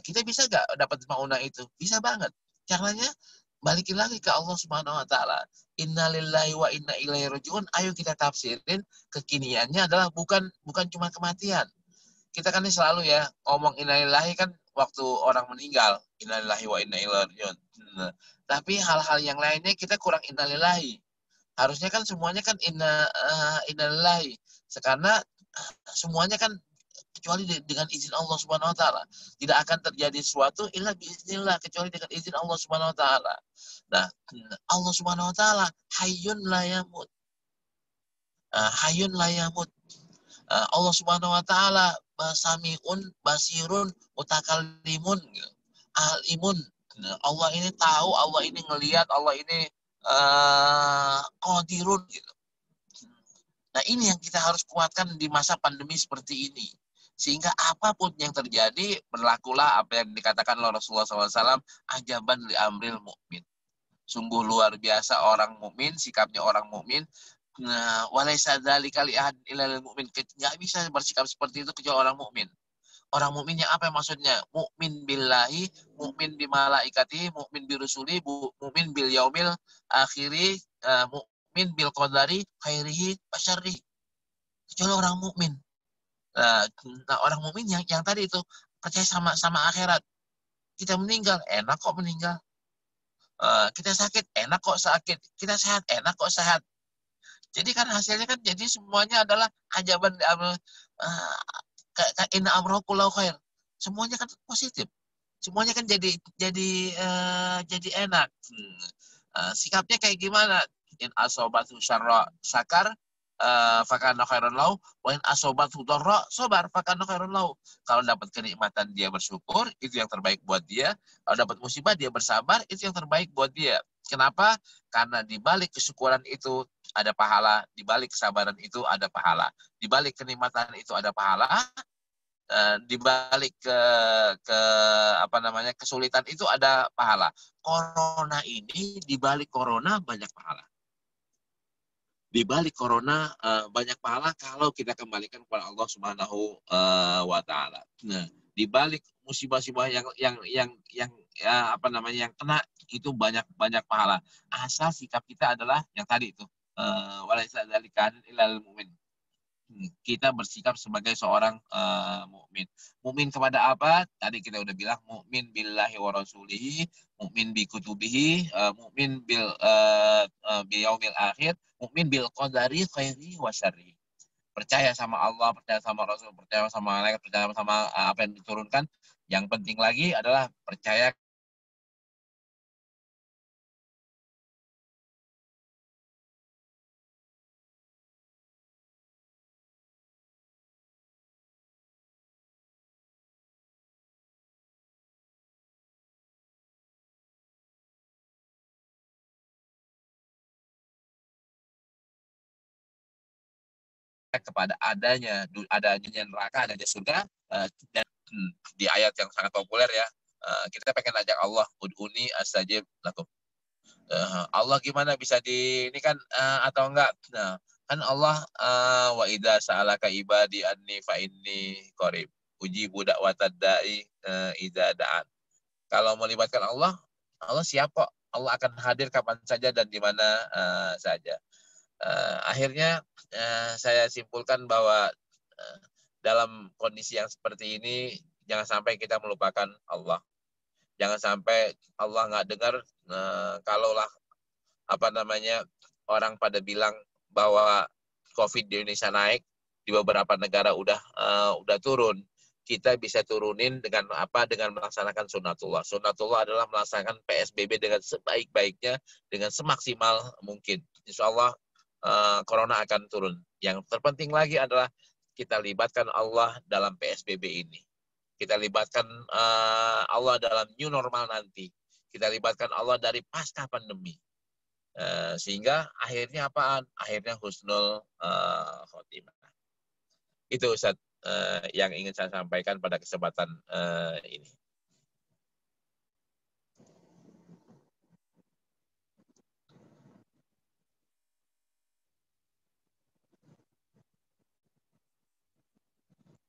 Kita bisa gak dapat maunah itu? Bisa banget. Caranya balikin lagi ke Allah Subhanahu wa taala. Innalillahi wa inna ilaihi raji'un. Ayo kita tafsirin, kekiniannya adalah bukan cuma kematian. Kita kan ini selalu ya ngomong innalillahi kan waktu orang meninggal. Innalillahi wa inna ilaihi raji'un. Tapi hal-hal yang lainnya kita kurang innalillahi. Harusnya kan semuanya kan innalillahi. Karena semuanya kan kecuali dengan izin Allah Subhanahu wa taala. Tidak akan terjadi sesuatu illa biiznillah, kecuali dengan izin Allah Subhanahu wa taala. Nah, Allah Subhanahu wa taala hayyun la yamut. Hayyun la yamut. Allah Subhanahu wa taala samiun, basirun, mutakallimun, alimun. Allah ini tahu, Allah ini ngelihat, Allah ini qadirun gitu. Nah ini yang kita harus kuatkan di masa pandemi seperti ini. Sehingga apapun yang terjadi, berlakulah apa yang dikatakan oleh Rasulullah SAW, ajaban li amril mu'min. Sungguh luar biasa orang mukmin, sikapnya orang mukmin. Walaisa dzalika li ahadin illa lil mu'min. Enggak bisa bersikap seperti itu kecuali orang mukmin. Orang mukminnya apa maksudnya? Mukmin billahi, mukmin bi malaikatihi, mukmin bi rusuli, mukmin bil yaumil akhiri, mu'min bil qadari khairihi wa syarrihi. Kecuali orang mukmin. Nah, orang mukmin yang tadi itu percaya sama akhirat. Kita meninggal, enak kok meninggal. Kita sakit, enak kok sakit. Kita sehat, enak kok sehat. Jadi kan hasilnya kan jadi semuanya adalah ajaban inna amrahu kullahu khair. Semuanya kan positif. Semuanya kan jadi enak. Sikapnya kayak gimana? In asobatu syarra syakar fakana khairan lahu wa in asobatu dharra sabar fakana khairan lahu. Kalau dapat kenikmatan dia bersyukur, itu yang terbaik buat dia. Kalau dapat musibah dia bersabar, itu yang terbaik buat dia. Kenapa? Karena di balik kesyukuran itu ada pahala, di balik kesabaran itu ada pahala, di balik kenikmatan itu ada pahala, di balik kesulitan itu ada pahala. Corona ini di balik corona banyak pahala. Di balik corona banyak pahala kalau kita kembalikan kepada Allah Subhanahu wa taala. Nah, di balik musibah-musibah yang yang kena itu banyak pahala. Asal sikap kita adalah yang tadi itu walaisa dzalika ilal mu'min. Kita bersikap sebagai seorang mukmin. Mukmin kepada apa? Tadi kita udah bilang mukmin billahi wa rasulihi, mukmin bi kutubihi, mukmin bil yaumil akhir, mukmin bil qadari khairi wa syarri. Percaya sama Allah, percaya sama Rasul, percaya sama malaikat, percaya sama apa yang diturunkan. Yang penting lagi adalah percaya kepada adanya neraka, adanya surga, dan di ayat yang sangat populer ya, kita pengen ajak Allah, ud'uni astajib lakum. Allah gimana bisa ini kan atau enggak? Nah, kan Allah wa idza sa'alaka ibadi anni fa inni qarib ujibu da'watad da'i idza da'an. Kalau melibatkan Allah, Allah siap kok. Allah akan hadir kapan saja dan di mana saja. Akhirnya saya simpulkan bahwa dalam kondisi yang seperti ini jangan sampai kita melupakan Allah. Jangan sampai Allah nggak dengar kalaulah orang pada bilang bahwa COVID di Indonesia naik, di beberapa negara udah turun. Kita bisa turunin dengan apa? Dengan melaksanakan sunatullah. Sunatullah adalah melaksanakan PSBB dengan sebaik-baiknya, dengan semaksimal mungkin. Insya Allah corona akan turun. Yang terpenting lagi adalah kita libatkan Allah dalam PSBB ini. Kita libatkan Allah dalam new normal nanti. Kita libatkan Allah dari pasca pandemi. Sehingga akhirnya apaan? Akhirnya husnul khotimah. Itu Ustaz yang ingin saya sampaikan pada kesempatan ini.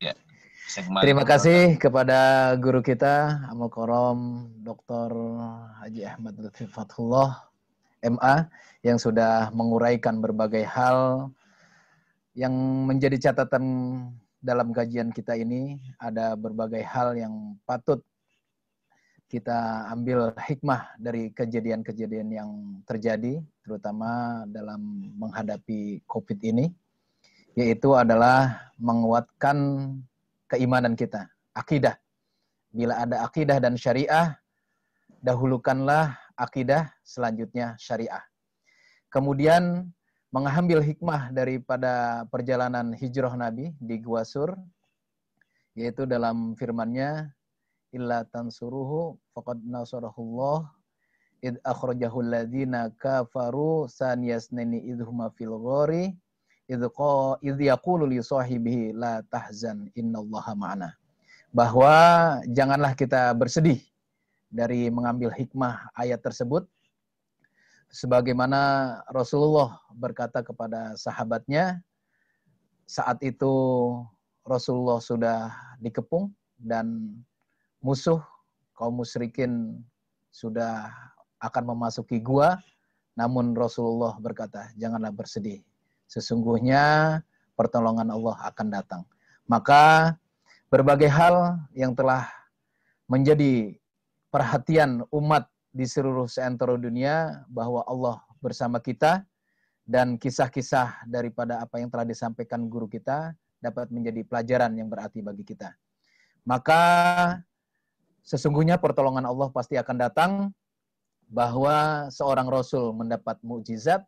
Ya, terima kasih kepada guru kita Al Mukarram Dr. Haji Ahmad Lutfi Fathullah MA yang sudah menguraikan berbagai hal yang menjadi catatan dalam kajian kita ini. Ada berbagai hal yang patut kita ambil hikmah dari kejadian-kejadian yang terjadi, terutama dalam menghadapi COVID ini, yaitu adalah menguatkan keimanan kita, akidah. Bila ada akidah dan syariah, dahulukanlah akidah, selanjutnya syariah. Kemudian mengambil hikmah daripada perjalanan hijrah Nabi di Gua Sur, yaitu dalam firman-Nya, illa tansuruhu faqad nasarahullah id akhrajahul ladzina kafaru saniyasnani idhuma fil ghari idh yaqulu li sahibihi la tahzan innallaha ma'ana. Bahwa janganlah kita bersedih dari mengambil hikmah ayat tersebut, sebagaimana Rasulullah berkata kepada sahabatnya saat itu Rasulullah sudah dikepung dan musuh kaum musyrikin sudah akan memasuki gua, Namun Rasulullah berkata, janganlah bersedih. Sesungguhnya pertolongan Allah akan datang. Maka berbagai hal yang telah menjadi perhatian umat di seluruh seantero dunia bahwa Allah bersama kita, dan kisah-kisah daripada apa yang telah disampaikan guru kita dapat menjadi pelajaran yang berarti bagi kita. Maka sesungguhnya pertolongan Allah pasti akan datang, bahwa seorang Rasul mendapat mukjizat,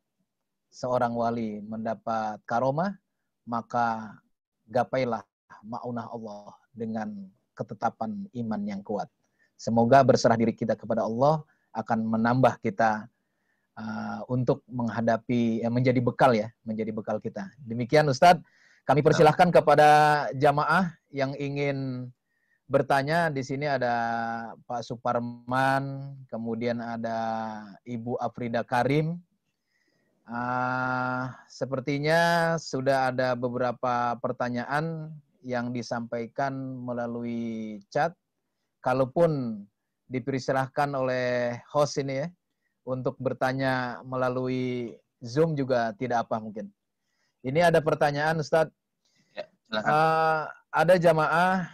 seorang wali mendapat karomah, maka gapailah ma'unah Allah dengan ketetapan iman yang kuat. Semoga berserah diri kita kepada Allah akan menambah kita untuk menghadapi, menjadi bekal kita. Demikian Ustadz, kami persilahkan kepada jamaah yang ingin bertanya. Di sini ada Pak Suparman, kemudian ada Ibu Afrida Karim. Sepertinya sudah ada beberapa pertanyaan yang disampaikan melalui chat. Kalaupun dipersilahkan oleh host ini ya, untuk bertanya melalui Zoom juga tidak apa mungkin. Ini ada pertanyaan Ustadz. Ya, silakan. Ada jamaah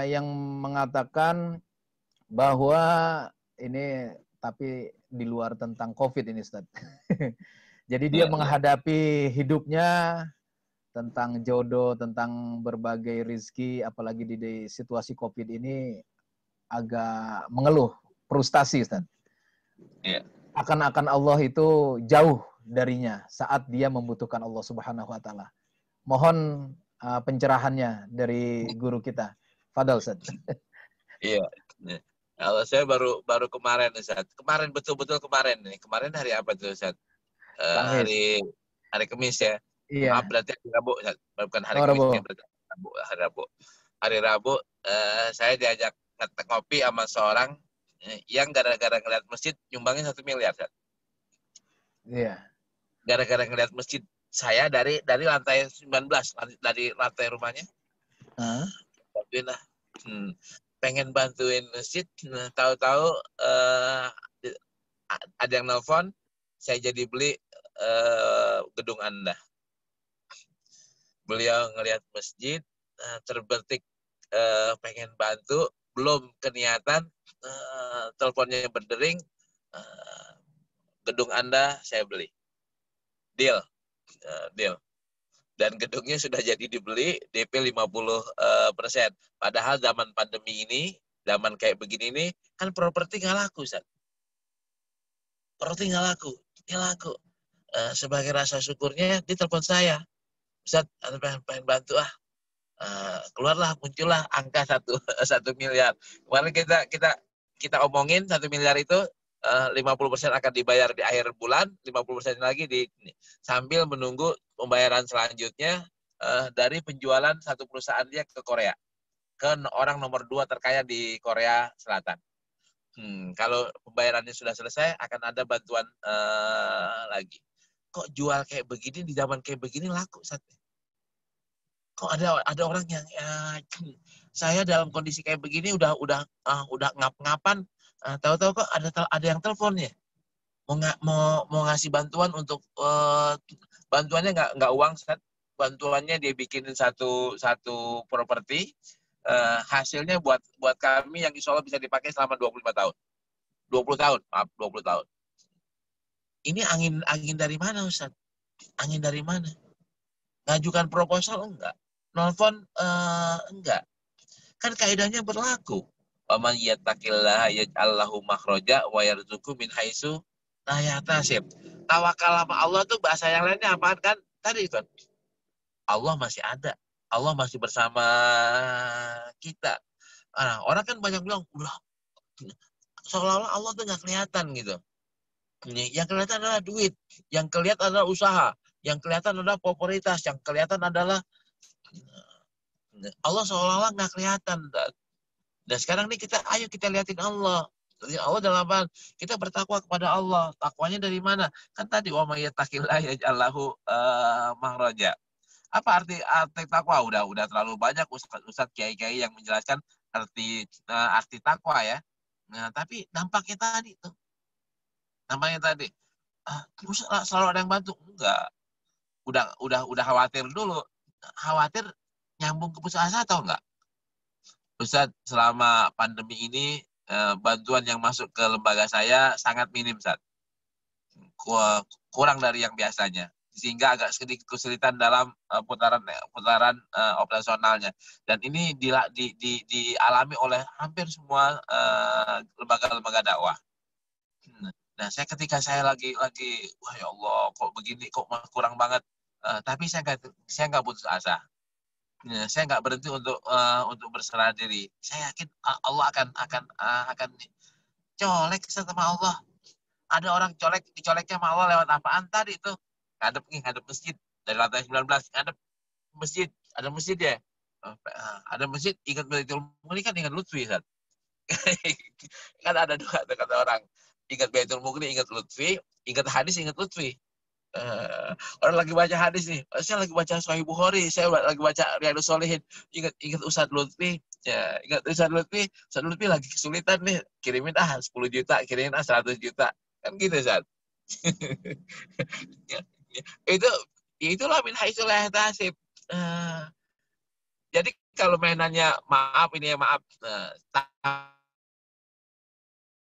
yang mengatakan bahwa ini tapi di luar tentang COVID ini Ustadz. Jadi dia menghadapi hidupnya tentang jodoh, tentang berbagai rizki, apalagi di situasi COVID ini agak mengeluh, frustasi Ustadz. Ya. Akan Allah itu jauh darinya saat dia membutuhkan Allah Subhanahu wa taala. Mohon pencerahannya dari guru kita. Fadal Ustaz. Iya. Kalau saya baru kemarin Ustaz. Kemarin betul-betul kemarin nih. Kemarin hari apa tuh Ustaz? Hari Kamis ya. Iya. Maaf berarti hari Rabu Ustaz. Bukan hari Rabu. Kamis, berarti hari Rabu. Hari Rabu saya diajak ngopi sama seorang yang gara-gara ngeliat masjid nyumbangin 1 miliar. Ustaz. Iya. Gara-gara ngeliat masjid saya dari lantai 19, dari lantai rumahnya. Bantuin lah. Pengen bantuin masjid, tahu-tahu ada yang nelpon, saya jadi beli gedung Anda. Beliau ngelihat masjid, terbetik pengen bantu, belum keniatan, teleponnya berdering, gedung Anda saya beli. Deal. Dan gedungnya sudah jadi dibeli, DP 50%. Padahal zaman pandemi ini, zaman kayak begini nih, kan properti nggak laku, Ustaz. Properti nggak laku. Dia laku. Sebagai rasa syukurnya, dia telepon saya. Ustaz, pengen bantu keluarlah, muncullah angka 1 miliar. Kemarin kita omongin 1 miliar itu 50% akan dibayar di akhir bulan, 50% lagi sambil menunggu pembayaran selanjutnya dari penjualan satu perusahaan dia ke Korea, ke orang nomor 2 terkaya di Korea Selatan. Kalau pembayarannya sudah selesai, akan ada bantuan lagi. Kok jual kayak begini di zaman kayak begini laku, Sat? Kok ada orang yang saya dalam kondisi kayak begini udah ngap-ngapan, tahu-tahu kok ada yang teleponnya mau ngasih bantuan untuk bantuannya nggak uang, Sat. Bantuannya dia bikinin satu properti, hasilnya buat kami yang insya Allah bisa dipakai selama 25 tahun. 20 tahun, maaf, 20 tahun. Ini angin dari mana, Ustaz? Angin dari mana? Ngajukan proposal enggak? Nelfon enggak. Kan kaidahnya berlaku. Wa man yattaqillaha yaj'al lahu makhraja wa yarzuqhu min haitsu la yahtasib. Tawakal sama Allah tuh bahasa yang lainnya apaan kan? Tadi itu. Allah masih ada. Allah masih bersama kita. Nah, orang kan banyak bilang, udah seolah-olah Allah tuh nggak kelihatan gitu. Yang kelihatan adalah duit, yang kelihatan adalah usaha, yang kelihatan adalah popularitas, yang kelihatan adalah Allah seolah-olah nggak kelihatan. Dan sekarang nih ayo kita liatin Allah. Allah dalam apa? Kita bertakwa kepada Allah. Takwanya dari mana? Kan tadi wa may yattaqillah yaj'al lahu makhraja. Apa arti takwa? Udah terlalu banyak ustaz kiai-kiai yang menjelaskan arti takwa ya. Nah, tapi dampaknya tadi tuh. Dampaknya tadi. terus selalu ada yang bantu. Enggak. Udah khawatir dulu. Khawatir nyambung ke putus asa atau enggak? Ustaz, selama pandemi ini bantuan yang masuk ke lembaga saya sangat minim, Ustaz. Kurang dari yang biasanya. Sehingga agak sedikit kesulitan dalam putaran operasionalnya. Dan ini dialami oleh hampir semua lembaga-lembaga dakwah. Nah, ketika saya lagi wah ya Allah, kok begini, kok kurang banget. Tapi saya nggak putus asa. Ya, saya nggak berhenti untuk berserah diri. Saya yakin Allah akan colek sama Allah. Ada orang dicoleknya sama Allah lewat apaan tadi itu? Ngadep masjid dari lantai 19, ngadep masjid, ada masjid ya. Ada masjid, ingat Baitul Muqri kan ingat Lutfi, kan? Kan ada dua kata orang. Ingat Baitul Muqri, ingat Lutfi, ingat hadis, ingat Lutfi. Orang lagi baca hadis nih, saya lagi baca Sahih Bukhari, saya lagi baca Riyadhus Shalihin, ingat Ustadz Lutfi, ya ingat Ustadz Lutfi lagi kesulitan nih, kirimin 10 juta, kirimin 100 juta, kan gitu Ustadz. Itulah min haitsu la yahtasib. Jadi kalau mainannya maaf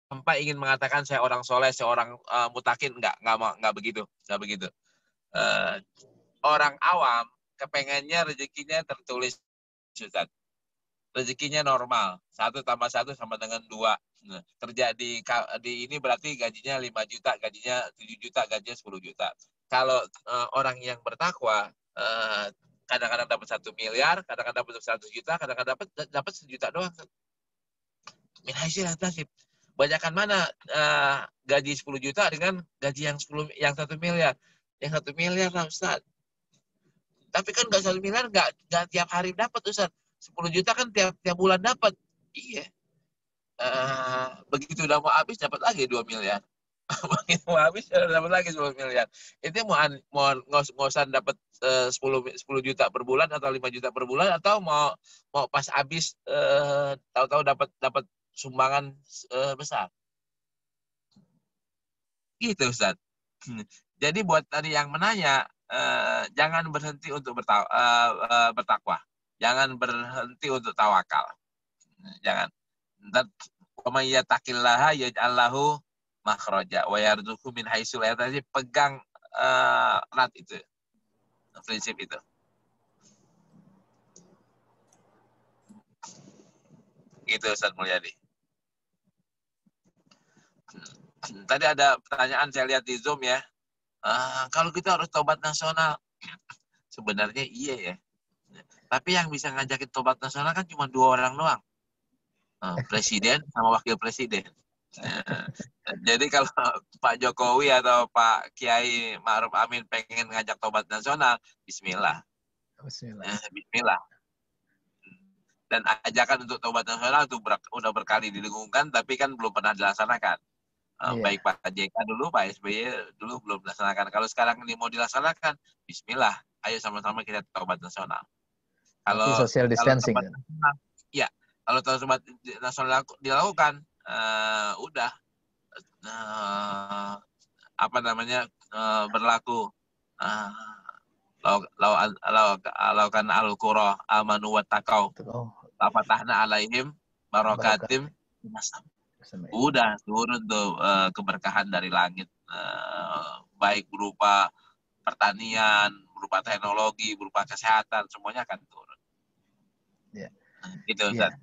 tanpa ingin mengatakan saya orang soleh, saya orang mutakin, nggak begitu. Orang awam kepengennya rezekinya tertulis, Ustaz. Rezekinya normal, 1 tambah 1 sama dengan 2. Nah, kerja di ini berarti gajinya 5 juta, gajinya 7 juta, gajinya 10 juta. Kalau orang yang bertakwa, kadang-kadang dapat 1 miliar, kadang-kadang dapat 100 juta, kadang-kadang dapat 1 juta doang. Min haitsu la yahtasib. Banyakan mana gaji 10 juta dengan gaji yang 1 miliar? Yang 1 miliar lah, Ustaz. Tapi kan nggak 1 miliar, nggak tiap hari dapat, Ustaz. 10 juta kan tiap bulan dapat. Iya. Begitu udah mau habis, dapat lagi 2 miliar. Begitu mau habis, dapat lagi 10 miliar. Itu mau ngosan dapat 10 juta per bulan atau 5 juta per bulan, atau mau pas habis tahu-tahu dapat sumbangan besar. Gitu, Ustaz. Jadi buat tadi yang menanya, jangan berhenti untuk bertakwa. Jangan berhenti untuk tawakal. Jangan. Wa may yattaqillaha yaj'al lahu makhraja wa yarzuqhu min haitsu la yahtasib. Pegang erat itu. Prinsip itu. Gitu, Ustaz Mulyadi. Tadi ada pertanyaan saya lihat di Zoom ya. Kalau kita harus tobat nasional, sebenarnya iya ya. Tapi yang bisa ngajakin tobat nasional kan cuma 2 orang doang. Presiden sama wakil presiden. Jadi kalau Pak Jokowi atau Pak Kiai Ma'ruf Amin pengen ngajak tobat nasional, bismillah. Bismillah. Dan ajakan untuk tobat nasional itu udah berkali didengungkan, tapi kan belum pernah dilaksanakan. Baik Pak JK dulu, Pak SBY dulu belum dilaksanakan. Kalau sekarang ini mau dilaksanakan, bismillah, ayo sama-sama kita tobat nasional. Kalau social distancing. Kalau tobat nasional dilakukan, udah berlaku. Laukan al-qura amanu wattaqau lafatahna alaihim barakatim. Udah turun tuh keberkahan dari langit, baik berupa pertanian, berupa teknologi, berupa kesehatan, semuanya akan turun. Ya. Gitu, Ustaz.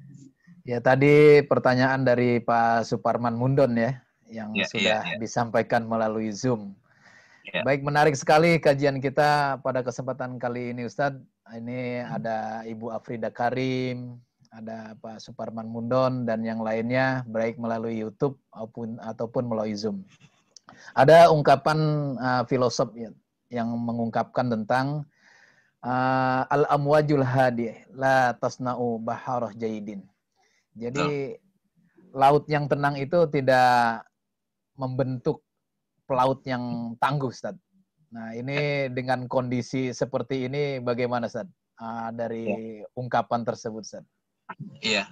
Ya, tadi pertanyaan dari Pak Suparman Mundon ya, yang sudah disampaikan melalui Zoom. Ya. Baik, menarik sekali kajian kita pada kesempatan kali ini, Ustadz. Ini ada Ibu Afrida Karim, ada Pak Suparman Mundon, dan yang lainnya, baik melalui YouTube ataupun melalui Zoom. Ada ungkapan filosof yang mengungkapkan tentang al-amwajul hadi la tasna'u baharah jaidin. Jadi laut yang tenang itu tidak membentuk pelaut yang tangguh, Ustaz. Nah, ini dengan kondisi seperti ini bagaimana, Ustaz? Dari ungkapan tersebut, Ustaz. Iya.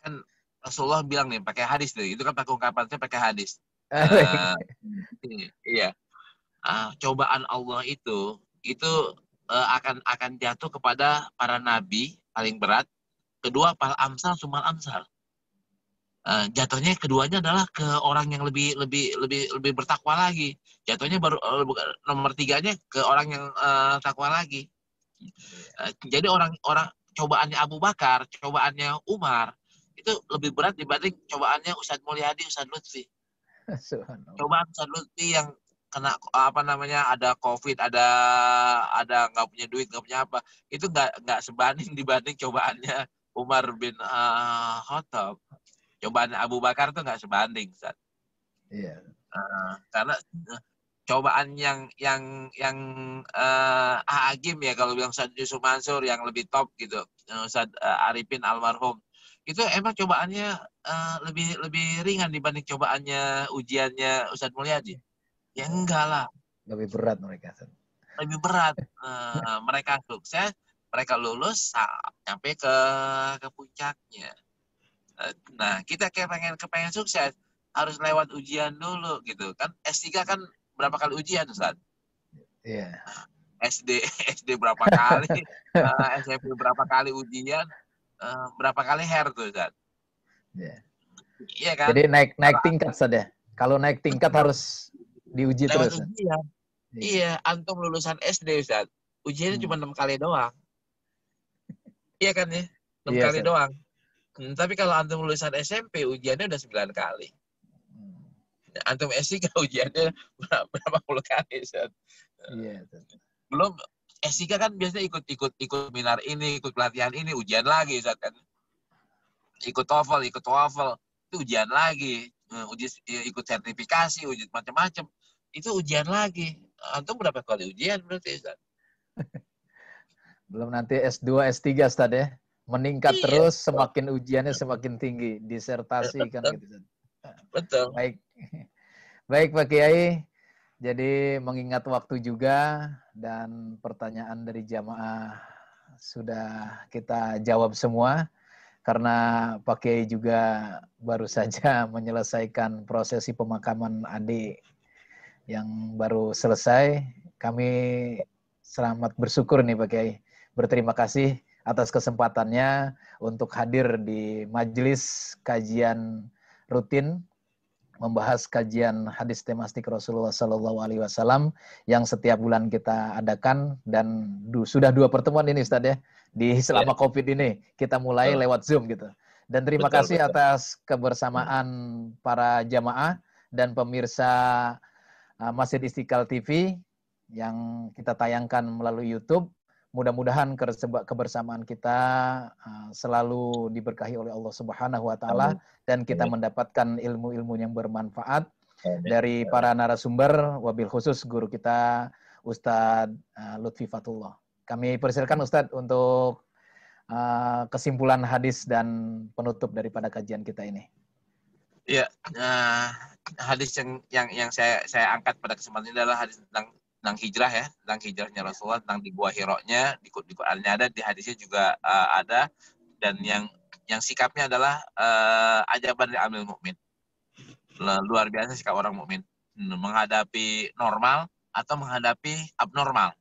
Kan Rasulullah bilang nih pakai hadis tuh. Itu kan pakai ungkapannya pakai hadis. Uh, iya, cobaan Allah itu akan jatuh kepada para nabi paling berat. Kedua, pal amsal sumal amsal. Jatuhnya keduanya adalah ke orang yang lebih bertakwa lagi. Jatuhnya baru nomor tiganya ke orang yang takwa lagi. Jadi orang cobaannya Abu Bakar, cobaannya Umar itu lebih berat dibanding cobaannya Ustadz Mulyadi, Ustadz Lutfi. Cobaan Ustadz Lutfi yang kena apa namanya, ada COVID, ada nggak punya duit, nggak punya apa, itu nggak sebanding dibanding cobaannya Umar bin Khattab. Cobaan Abu Bakar tuh nggak sebanding, Ustaz. Iya. Karena cobaan yang Agim ya, kalau bilang Ustaz Yusuf Mansur yang lebih top gitu, Ustaz Arifin almarhum, itu emang cobaannya lebih ringan dibanding cobaannya ujiannya Ustaz Mulyadi. Ya enggak lah. Lebih berat mereka. Lebih berat. Mereka sukses, mereka lulus sampai ke puncaknya. Nah, kita kayak kepengen sukses, harus lewat ujian dulu gitu kan. S3 kan berapa kali ujian, Ustaz? Iya. SD berapa kali, SMP berapa kali ujian, berapa kali hair tuh, Ustaz? Iya. Iya kan? Jadi naik tingkat saja. Kalau naik tingkat harus diuji lewat terus. Ujian. Iya, antum lulusan SD, Ustaz. Ujiannya cuma 6 kali doang. Iya kan ya? 6 kali Ustaz. doang. Tapi kalau antum lulusan SMP, ujiannya udah 9 kali. Antum S3 ujiannya berapa puluh kali, Ustaz. Iya. Belum S3 kan biasanya ikut seminar ini, ikut pelatihan ini, ujian lagi, Ustaz kan. Ikut TOEFL, itu ujian lagi. Ikut sertifikasi, ujian macam-macam. Itu ujian lagi. Antum berapa kali ujian berarti, Ustaz? Belum nanti S2, S3, Ustaz ya. Meningkat Iya, terus, semakin ujiannya semakin tinggi. Disertasi kan gitu, Ustaz. Betul. Baik. Baik, Pak Kiai. Jadi mengingat waktu juga dan pertanyaan dari jamaah sudah kita jawab semua. Karena Pak Kiai juga baru saja menyelesaikan prosesi pemakaman adik yang baru selesai. Kami selamat bersyukur nih Pak Kiai. Berterima kasih atas kesempatannya untuk hadir di majelis kajian rutin membahas kajian hadis temastik Rasulullah Sallallahu Alaihi Wasallam yang setiap bulan kita adakan dan sudah 2 pertemuan ini Ustaz ya di selama COVID ini kita mulai lewat Zoom gitu. Dan terima kasih atas kebersamaan para jamaah dan pemirsa Masjid Istiqlal TV yang kita tayangkan melalui YouTube. Mudah-mudahan kebersamaan kita selalu diberkahi oleh Allah Subhanahu wa taala dan kita mendapatkan ilmu-ilmu yang bermanfaat dari para narasumber, wabil khusus guru kita Ustadz Lutfi Fatullah. Kami persilakan Ustadz untuk kesimpulan hadis dan penutup daripada kajian kita ini. Ya, hadis yang saya angkat pada kesempatan ini adalah hadis tentang hijrah ya, tentang hijrahnya Rasulullah, tentang di Gua Hiro-nya, di Qur'annya ada, di hadisnya juga ada, dan yang sikapnya adalah ajaban li amil mukmin. Luar biasa sikap orang mukmin menghadapi normal atau menghadapi abnormal.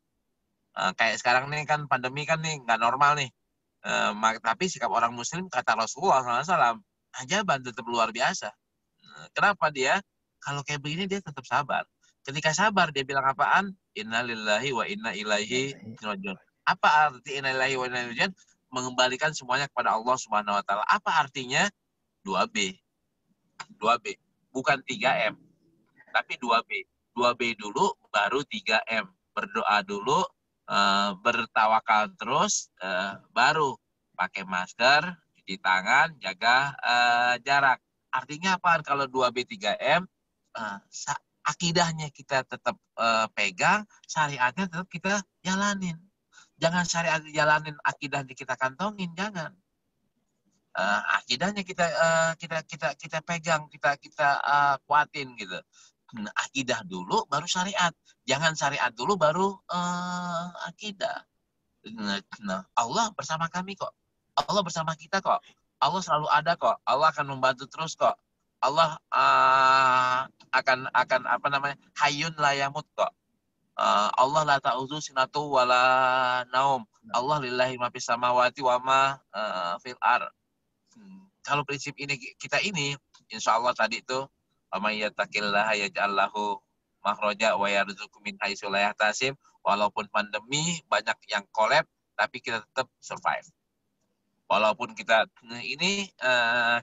Kayak sekarang nih kan pandemi kan nih nggak normal nih. Tapi sikap orang muslim kata Rasulullah SAW ajaban, tetap luar biasa. Kenapa dia? Kalau kayak begini dia tetap sabar. Ketika sabar dia bilang apaan? Inna lillahi wa inna ilaihi rajiun. Apa arti inna lillahi wa inna ilaihi rajiun? Mengembalikan semuanya kepada Allah Subhanahu wa taala. Apa artinya? 2B. 2B. Bukan 3M. Tapi 2B. 2B dulu baru 3M. Berdoa dulu, bertawakal terus, baru pakai masker, cuci tangan, jaga jarak. Artinya apa? Kalau 2B 3M, akidahnya kita tetap pegang, syariatnya tetap kita jalanin. Jangan syariat jalanin, akidahnya kita kantongin, jangan. Akidahnya kita pegang, kita kuatin gitu. Akidah dulu baru syariat. Jangan syariat dulu baru akidah. Nah, Allah bersama kami kok. Allah bersama kita kok. Allah selalu ada kok. Allah akan membantu terus kok. Allah akan apa namanya, hayyun la yamut kok. Allah la ta'udzu sinatu wala naum. Allah lillahi ma fis samawati wa ma fil ar. Kalau prinsip ini kita ini, insya Allah tadi itu, wa may yattaqillaha yaj'al lahu makhraja wa yarzuqhu min haitsu la yahtasib. Walaupun pandemi banyak yang collab, tapi kita tetap survive. Walaupun kita ini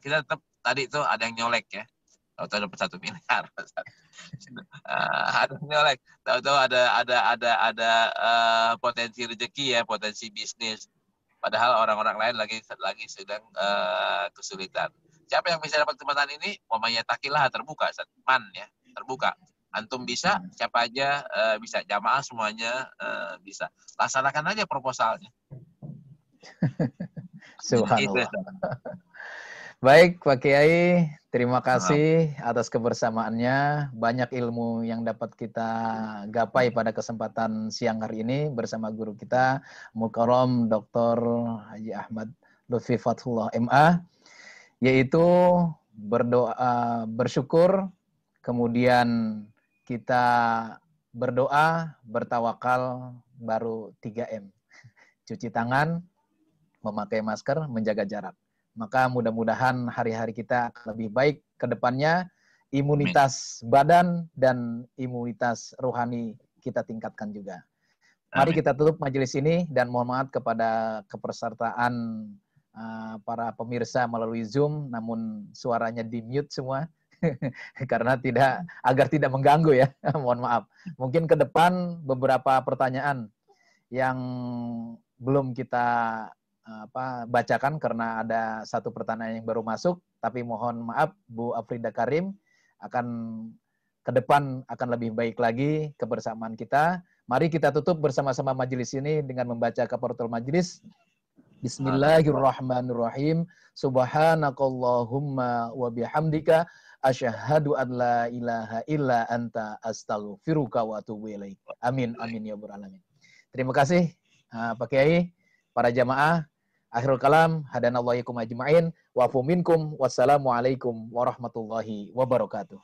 kita tetap tadi itu ada yang nyolek ya. Tahu-tahu dapat 1 miliar. Ada yang nyolek. Tahu-tahu ada potensi rezeki ya, potensi bisnis. Padahal orang-orang lain lagi sedang kesulitan. Siapa yang bisa dapat kesempatan ini? Wa may yattaqillah, terbuka, man ya, terbuka. Antum bisa, siapa aja bisa, jamaah semuanya bisa. Laksanakan aja proposalnya. Subhanallah. Baik, Pak Kiai, terima kasih atas kebersamaannya. Banyak ilmu yang dapat kita gapai pada kesempatan siang hari ini bersama guru kita, Mukarram Dr. Haji Ahmad Lutfi Fathullah MA, yaitu berdoa, bersyukur, kemudian kita berdoa, bertawakal, baru 3M. Cuci tangan, memakai masker, menjaga jarak. Maka mudah-mudahan hari-hari kita lebih baik ke depannya, imunitas badan dan imunitas rohani kita tingkatkan juga. Mari kita tutup majelis ini dan mohon maaf kepada kepesertaan para pemirsa melalui Zoom, namun suaranya di-mute semua karena agar tidak mengganggu ya. Mohon maaf. Mungkin ke depan beberapa pertanyaan yang belum kita bacakan karena ada satu pertanyaan yang baru masuk, tapi mohon maaf Bu Afrida Karim, akan ke depan akan lebih baik lagi kebersamaan kita. Mari kita tutup bersama-sama majelis ini dengan membaca kafaratul majelis. Bismillahirrahmanirrahim. Subhanakallahumma wa bihamdika asyhadu an la ilaha illa anta astaghfiruka wa atubu ilaik. Amin amin ya rabbal alamin. Terima kasih Pak Kiai, para jamaah. Akhirul kalam, hadanallahu ikum ajma'in, wa afu minkum, wassalamualaikum warahmatullahi wabarakatuh.